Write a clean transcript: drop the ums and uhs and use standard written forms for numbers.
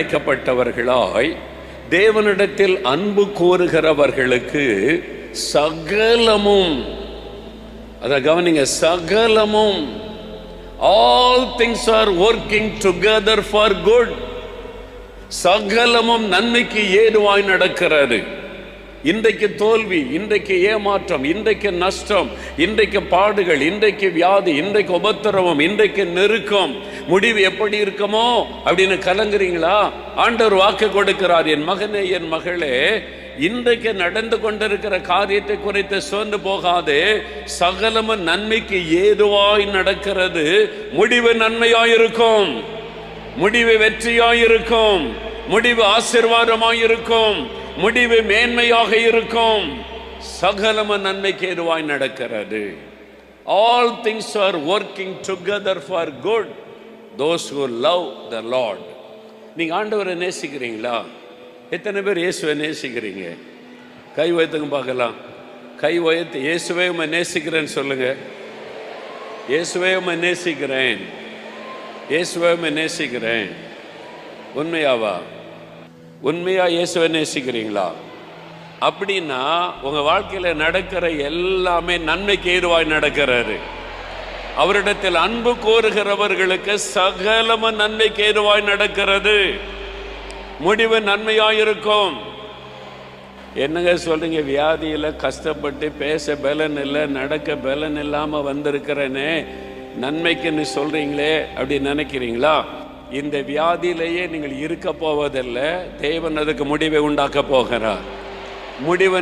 அழைக்கப்பட்டவர்களாய் தேவனிடத்தில் அன்பு கோருகிறவர்களுக்கு சகலமும், அத கவனிங்க, சகலமும், all things are working together for good. சகலமும் நன்மைக்கு ஏதுவாய் நடக்கிறது. இன்றைக்கு தோல்வி, இன்றைக்கு ஏமாற்றம், இன்றைக்கு நஷ்டம், இன்றைக்கு பாடுகள், இன்றைக்கு வியாதி, இன்றைக்கு உபத்திரவம், இன்றைக்கு நெருக்கம், முடிவு எப்படி இருக்குமோ அப்படின்னு கலங்குறீங்களா? ஆண்டவர் வாக்கு கொடுக்கிறார், என் மகனே, என் மகளே, இன்றைக்கு நடந்து கொண்டிருக்கிற காரியத்தை குறித்து சோர்ந்து போகாது. சகலமும் நன்மைக்கு ஏதுவாய் நடக்கிறது. முடிவு நன்மையாயிருக்கும், முடிவு வெற்றியாயிருக்கும், முடிவு ஆசீர்வாதமாயிருக்கும், முடிவு மேன்மையாக இருக்கும். சகலமும் நன்மைக்கு ஏதுவாய் நடக்கிறது. All things are working together for good those who love the Lord. நீங்க ஆண்டவரை நேசிக்கிறீங்களா? எத்தனை பேர் இயேசுவை நேசிக்கிறீங்க? கை உயர்த்துங்க பார்க்கலாம். கை உயர்த்து இயேசுவை உம்மை நேசிக்கிறேன்னு சொல்லுங்க. இயேசுவை உம்மை நேசிக்கிறேன், இயேசுவை உம்மை நேசிக்கிறேன். உண்மையாவா? உண்மையா இயேசுவை நேசிக்கிறீங்களா? அப்படின்னா உங்க வாழ்க்கையில நடக்கிற எல்லாமே நன்மைக்கு ஏதுவாய் நடக்கிறது. அவரிடத்தில் அன்பு கோருகிறவர்களுக்கு சகலமும் நன்மைக்கு ஏதுவாய் நடக்கிறது. முடிவு நன்மையாயிருக்கும். என்னங்க சொல்றீங்க? வியாதியில கஷ்டப்பட்டு பேச பலன் இல்லை, நடக்க பலன் இல்லாம வந்திருக்கிறேனே, நன்மைக்குன்னு சொல்றீங்களே அப்படி நினைக்கிறீங்களா? இந்த வியாதியிலேயே நீங்கள் இருக்க போவதில்லை. தேவன் அதுக்கு முடிவை உண்டாக்க போகிறார். முடிவு